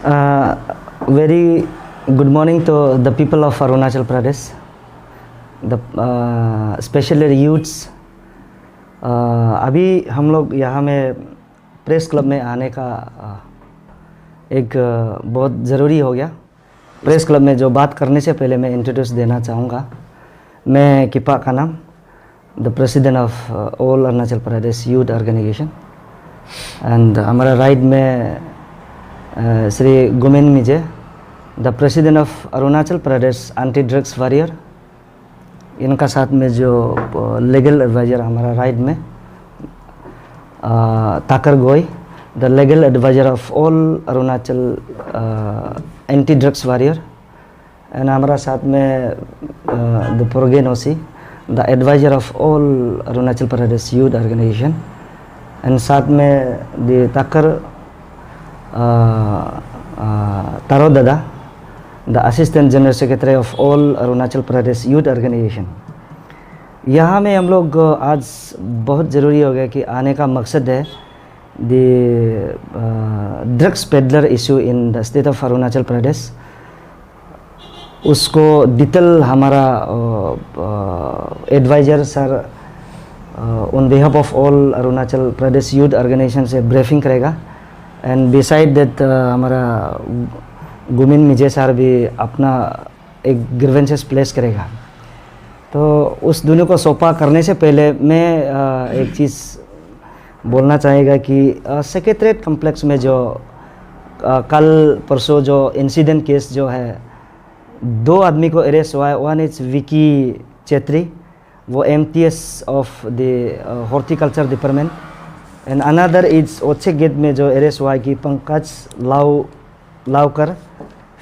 Uh, Very good morning to the people of Arunachal Pradesh, especially youths. अभी हम लोग यहाँ में प्रेस क्लब में आने का एक बहुत ज़रूरी हो गया। प्रेस क्लब में जो बात करने से पहले मैं इंट्रोड्यूस देना चाहूँगा। मैं किपा का नाम, the president of all Arunachal Pradesh youth organisation, and हमारा राइट में Shri Gumin Mije, the president of Arunachal Pradesh anti drugs warrior. इनका साथ में जो लीगल एडवाइज़र हमारा राइट में Takar Goi, the legal adviser of all Arunachal anti drugs warrior. And हमारा साथ में the Progen Osi, the adviser of all Arunachal Pradesh youth organisation. And साथ में द ताकर तारो दादा, the assistant general secretary of all Arunachal Pradesh youth organisation. यहाँ में हम लोग आज बहुत ज़रूरी हो गया कि आने का मकसद है the drugs peddler issue in the state of Arunachal Pradesh. उसको डिटेल हमारा adviser sir on behalf of all Arunachal Pradesh youth organisation से ब्रीफिंग करेगा। एंड बिसाइड दैट हमारा गुमिन मिजे सर भी अपना एक ग्रीवेंसेस प्लेस करेगा। तो उस दोनों को सौंपा करने से पहले मैं एक चीज़ बोलना चाहेगा कि सेक्रेटरीट कम्प्लेक्स में जो कल परसों जो इंसिडेंट केस जो है, 2 आदमी को अरेस्ट हुआ है। वन इज विकी चेत्री, वो MTS of the horticulture department, and another is ओछे गेट में जो अरेस्ट हुआ है कि पंकज लावकर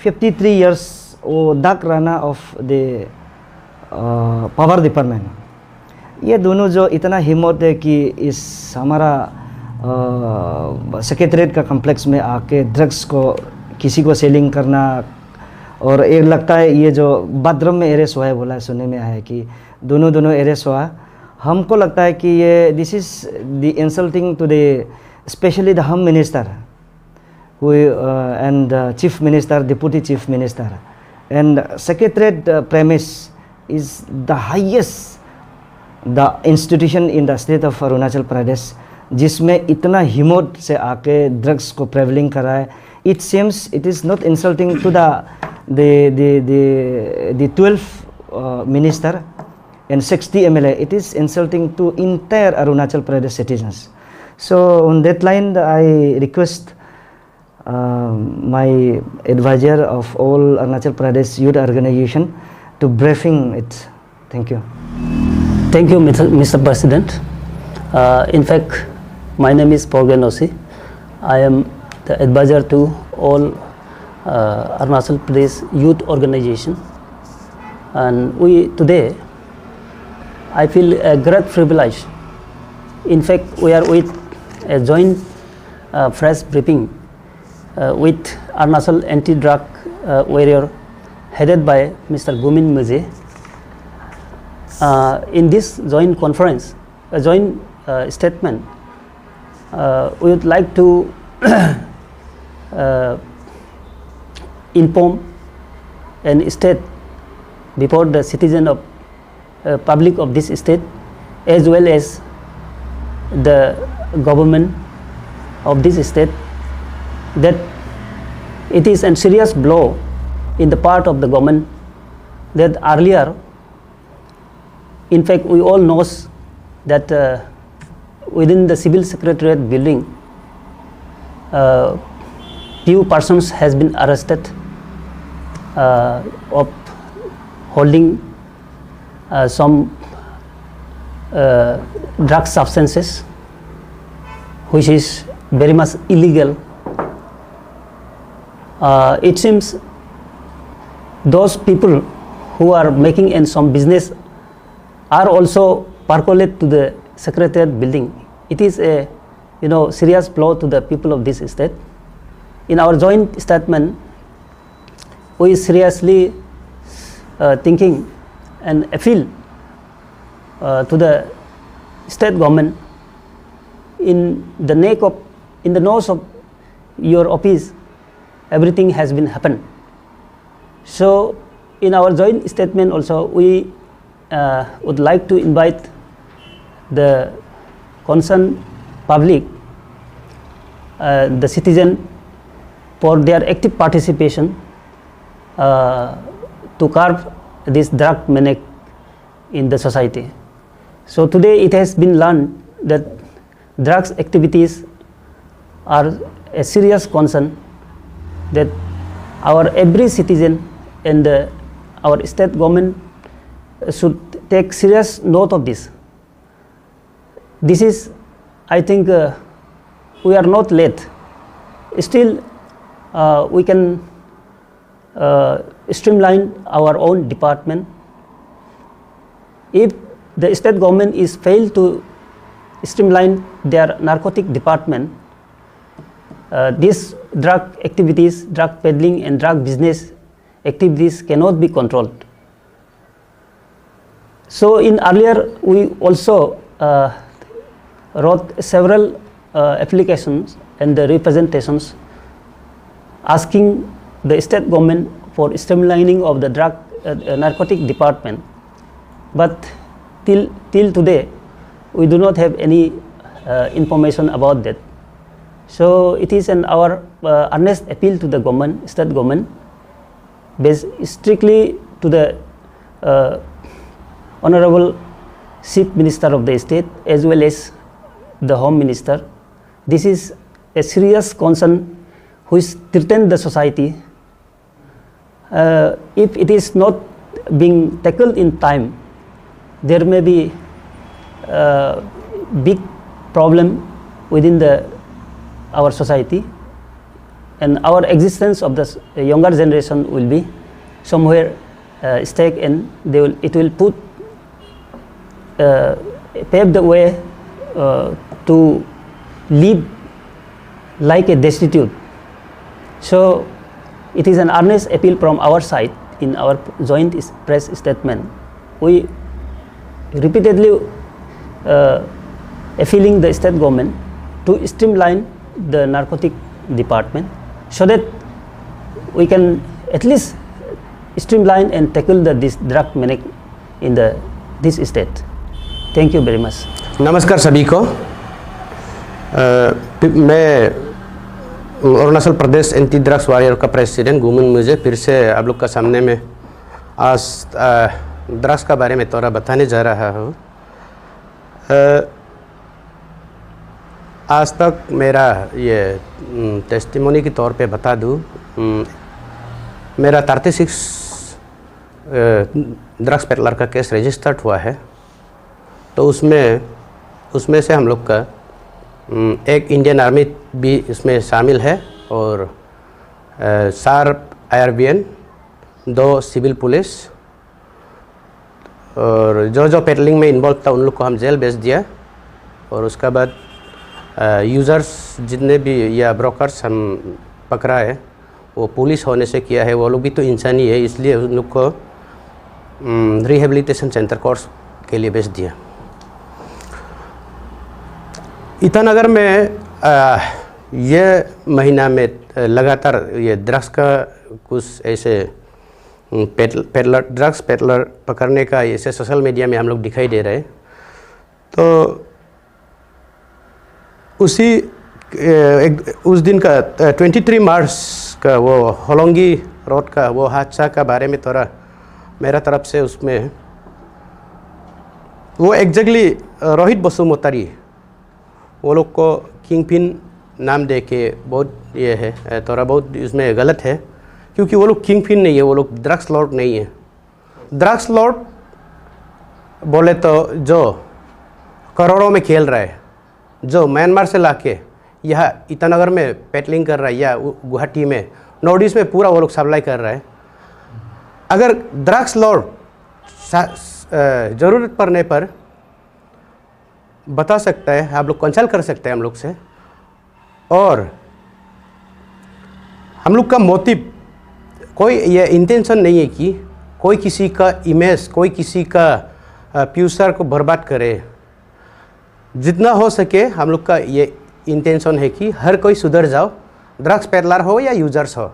53 इयर्स, वो डाक Rana of the power department. ये दोनों जो इतना हिम्मत है कि इस हमारा सेक्रेटरीट का कम्प्लेक्स में आके ड्रग्स को किसी को सेलिंग करना, और एक लगता है ये जो बाथरूम में अरेस्ट हुआ है, बोला है, सुनने में आया है कि दोनों अरेस्ट हुआ। हमको लगता है कि ये this is the insulting to the specially the home minister and chief minister, deputy chief minister, and secretariat premise is the highest the institution in the state of Arunachal Pradesh, जिसमें इतना हिम्मत से आके ड्रग्स को प्रेवलिंग करा है। It seems it is not insulting to the 12 minister and 60 MLA. It is insulting to entire Arunachal Pradesh citizens. So on that line, I request my advisor of all Arunachal Pradesh youth organization to briefing it. Thank you. Thank you, Mr. President. In fact, my name is Porgen Osi. I am the advisor to all Arunachal Pradesh youth organization, and today I feel a great privilege. In fact, we are with a joint press briefing with Arunachal anti-drug warrior headed by Mr. Gumin Mize. In this joint conference, a joint statement, we would like to inform and state before the citizen of public of this state, as well as the government of this state, that it is a serious blow in the part of the government that earlier, in fact, we all knows that within the civil secretariat building, few persons has been arrested of holding some drug substances, which is very much illegal. It seems those people who are making in some business are also percolate to the secretariat building. It is a serious blow to the people of this state. In our joint statement, we seriously thinking and appeal to the state government in the nose of your office everything has been happened. So in our joint statement also, we would like to invite the concerned public, the citizen, for their active participation to curb this drug maniac in the society. So today it has been learned that drugs activities are a serious concern, that our every citizen and our state government should take serious note of this. This is, I think, we are not late. Still, we can streamline our own department. If the state government is failed to streamline their narcotic department, these drug activities, drug peddling and drug business activities cannot be controlled. So in earlier, we also wrote several applications and the representations asking the state government for streamlining of the drug narcotic department. But till today, we do not have any information about that. So it is our earnest appeal to the government, state government, based strictly to the Honorable Chief Minister of the state as well as the Home Minister. This is a serious concern which threatens the society. If it is not being tackled in time, there may be a big problem within our society, and our existence of the younger generation will be somewhere stake, and it will pave the way to live like a destitute. So it is an earnest appeal from our side in our joint press statement. We repeatedly appealing the state government to streamline the narcotic department so that we can at least streamline and tackle this drug maniac in this state. Thank you very much. नमस्कार सभी को। मैं Arunachal Pradesh anti drugs warrior का president Gumin मिजे फिर से आप लोग का सामने में आज ड्रग्स का बारे में थोड़ा बताने जा रहा हूँ। आज तक मेरा ये टेस्टिमोनी के तौर पे बता दूँ, मेरा 36 ड्रग्स पेडलर का केस रजिस्टर्ड हुआ है। तो उसमें से हम लोग का एक इंडियन आर्मी भी इसमें शामिल है और 4 IRBN, 2 सिविल पुलिस, और जो पेडलिंग में इन्वॉल्व था उन लोग को हम जेल भेज दिया। और उसके बाद यूज़र्स जितने भी या ब्रोकर्स हम पकड़ा है वो पुलिस होने से किया है, वो लोग भी तो इंसान ही है, इसलिए उन लोग को रिहेबिलिटेशन सेंटर कोर्स के लिए भेज दिया। ईटानगर में ये महीना में लगातार ये ड्रग्स का कुछ ऐसे ड्रग्स पेडलर पकड़ने का ऐसे सोशल मीडिया में हम लोग दिखाई दे रहे हैं। तो उस दिन का 23 मार्च का वो होलोंगी रोड का वो हादसा का बारे में थोड़ा मेरा तरफ से उसमें वो एग्जैक्टली रोहित बसुमतारी वो लोग को किंग पिन नाम दे के बहुत ये है, थोड़ा बहुत इसमें गलत है, क्योंकि वो लोग किंग पिन नहीं है, वो लोग ड्रग्स लॉर्ड नहीं है। ड्रग्स लॉर्ड बोले तो जो करोड़ों में खेल रहा है, जो म्यांमार से लाके यहाँ ईटानगर में पेडलिंग कर रहा है या गुवाहाटी में नॉर्थ ईस्ट में पूरा वो लोग सप्लाई कर रहा है। अगर ड्रग्स लॉर्ड ज़रूरत पड़ने पर बता सकता है, आप लोग कंसल्ट कर सकते हैं हम लोग से। और हम लोग का मोटिव कोई ये इंटेंशन नहीं है कि कोई किसी का इमेज, कोई किसी का फ्यूचर को बर्बाद करे। जितना हो सके हम लोग का ये इंटेंशन है कि हर कोई सुधर जाओ, ड्रग्स पेडलर हो या यूजर्स हो।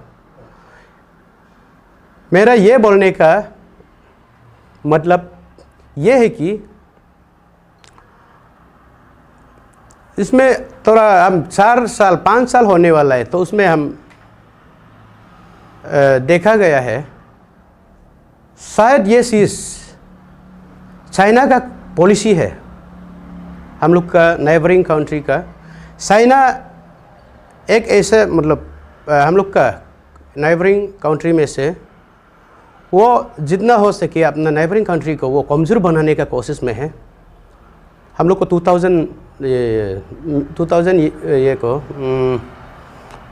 मेरा ये बोलने का मतलब ये है कि इसमें थोड़ा हम 4 साल 5 साल होने वाला है, तो उसमें हम देखा गया है शायद ये चीज़ चाइना का पॉलिसी है, हम लोग का नेबरिंग कंट्री का। चाइना एक ऐसे मतलब हम लोग का नेबरिंग कंट्री में से वो जितना हो सके अपना नेबरिंग कंट्री को वो कमज़ोर बनाने का कोशिश में है। हम लोग को 2000 ये को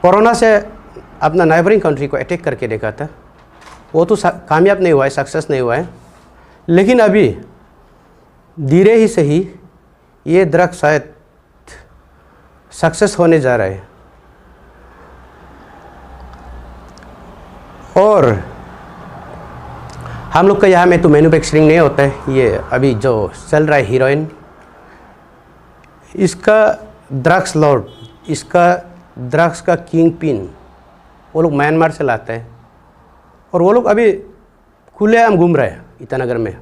कोरोना से अपना नेबरिंग कंट्री को अटैक करके देखा था, वो तो कामयाब नहीं हुआ है, सक्सेस नहीं हुआ है। लेकिन अभी धीरे ही सही ये ड्रग्स शायद सक्सेस होने जा रहा है। और हम लोग का यहाँ में तो मैन्युफैक्चरिंग नहीं होता है, ये अभी जो चल रहा है हीरोइन, इसका ड्रग्स लॉर्ड, इसका ड्रग्स का किंग पिन वो लोग म्यांमार से लाते हैं और वो लोग अभी खुलेआम घूम रहे हैं ईटानगर में।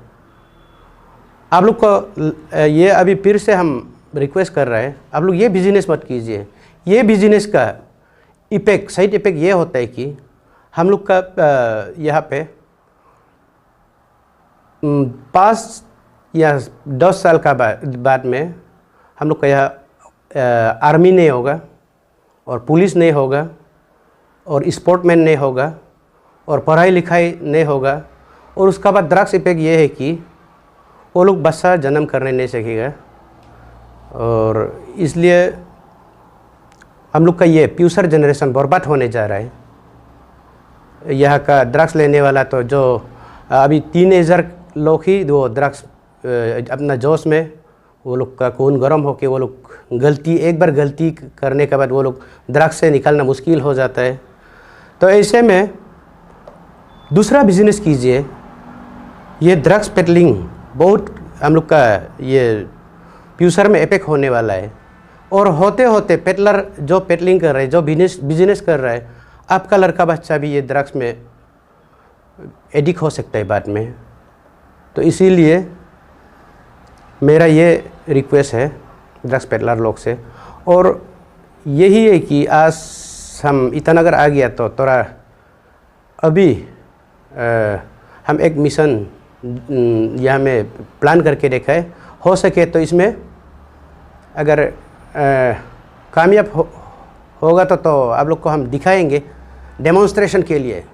आप लोग को ये अभी फिर से हम रिक्वेस्ट कर रहे हैं, आप लोग ये बिजनेस मत कीजिए। ये बिजनेस का इफेक्ट, साइड इफेक्ट ये होता है कि हम लोग का यहाँ पे 5 या 10 साल का बाद में हम लोग का यहाँ आर्मी नहीं होगा और पुलिस नहीं होगा और स्पोर्टमैन नहीं होगा और पढ़ाई लिखाई नहीं होगा। और उसका बाद ड्रग्स इफेक्ट ये है कि वो लोग बच्चा जन्म करने नहीं सकेगा और इसलिए हम लोग का ये फ्यूचर जनरेशन बर्बाद होने जा रहा है। यहाँ का ड्रग्स लेने वाला तो जो अभी 3000 लोग ही वो ड्रग्स अपना जोश में वो लोग का खून गर्म होके वो लोग एक बार गलती करने के बाद वो लोग ड्रग्स से निकलना मुश्किल हो जाता है। तो ऐसे में दूसरा बिजनेस कीजिए। ये ड्रग्स पेडलिंग बहुत हम लोग का ये फ्यूचर में इफेक्ट होने वाला है और होते होते पेडलर जो पेडलिंग कर रहे हैं, जो बिजनेस कर रहा है, आपका लड़का बच्चा भी ये ड्रग्स में एडिक्ट हो सकता है बाद में। तो इसीलिए मेरा ये रिक्वेस्ट है ड्रग्स पेडलर लोग से, और यही है कि आज हम ईटानगर आ गया तो थोड़ा अभी हम एक मिशन यहाँ में प्लान करके देखा है। हो सके तो इसमें अगर कामयाब होगा तो आप लोग को हम दिखाएंगे डेमोन्स्ट्रेशन के लिए।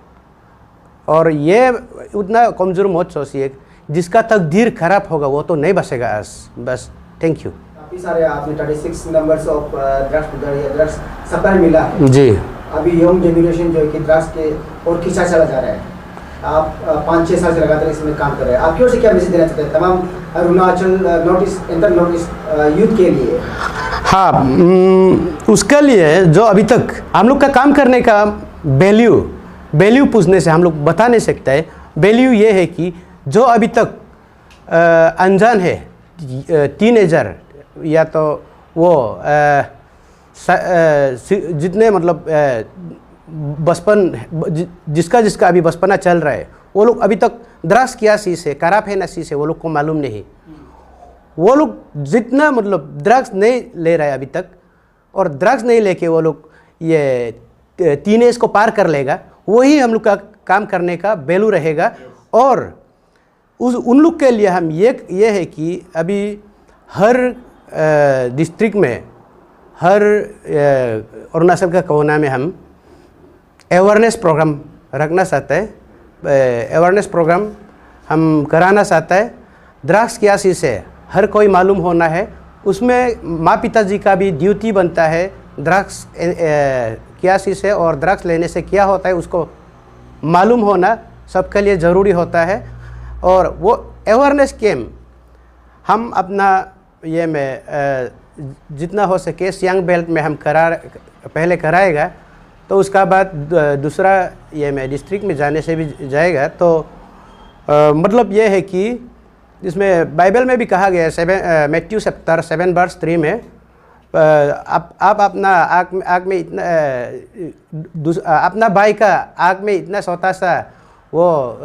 और ये उतना कमज़ोर मत सोचिए, जिसका तकदीर खराब होगा वो तो नहीं बचेगा आज। बस थैंक यू। काफ़ी सारे आपने 36 नंबर्स ऑफ ड्रग्स सप्लाई मिला है जी। अभी यंग जनरेशन जो है कि ड्रग्स के और खींचा चला जा रहा है। आप 5-6 साल से लगातार इसमें काम कर रहे हैं, आपकी ओर से क्या मैसेज देना चाहते हैं तमाम अरुणाचल नॉर्थ ईस्ट यूथ के लिए? हाँ, उसके लिए जो अभी तक हम लोग का काम करने का वैल्यू पूछने से हम लोग बता नहीं सकते हैं। वैल्यू ये है कि जो अभी तक अनजान है, 3000 या तो वो जितने मतलब बचपन जिसका अभी बचपना चल रहा है, वो लोग अभी तक ड्रग्स क्या चीज़ है, खराब है ना चीज़ है, वो लोग को मालूम नहीं। वो लोग जितना मतलब ड्रग्स नहीं ले रहा है अभी तक, और ड्रग्स नहीं लेके वो लोग ये टीनेज को पार कर लेगा, वही हम लोग का काम करने का वैल्यू रहेगा। और उन लोग के लिए हम ये है कि अभी हर डिस्ट्रिक्ट में, हर अरुणाचल का कोना में हम अवेयरनेस प्रोग्राम रखना चाहते हैं। अवेयरनेस प्रोग्राम हम कराना चाहते हैं। ड्रग्स क्या चीज़ है हर कोई मालूम होना है। उसमें माँ पिताजी का भी ड्यूटी बनता है, ड्रग्स क्या चीज़ है और ड्रग्स लेने से क्या होता है उसको मालूम होना सबके लिए ज़रूरी होता है। और वो अवेयरनेस कैम्प हम अपना ये में जितना हो सके सियांग बेल्ट में हम पहले कराएगा, तो उसका बाद दूसरा ये में डिस्ट्रिक्ट में जाने से भी जाएगा। तो मतलब ये है कि इसमें बाइबल में भी कहा गया है, मैथ्यू चैप्टर 7 वर्स 3 में, आप अपना आग में इतना अपना भाई का आग में इतना छोटा सा वो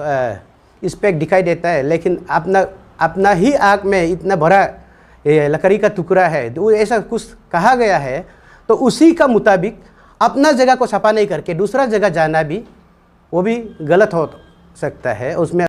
स्पेक दिखाई देता है, लेकिन अपना ही आँख में इतना बड़ा ये लकड़ी का टुकड़ा है, तो ऐसा कुछ कहा गया है, तो उसी का मुताबिक अपना जगह को सफा नहीं करके दूसरा जगह जाना भी वो भी गलत हो सकता है। उसमें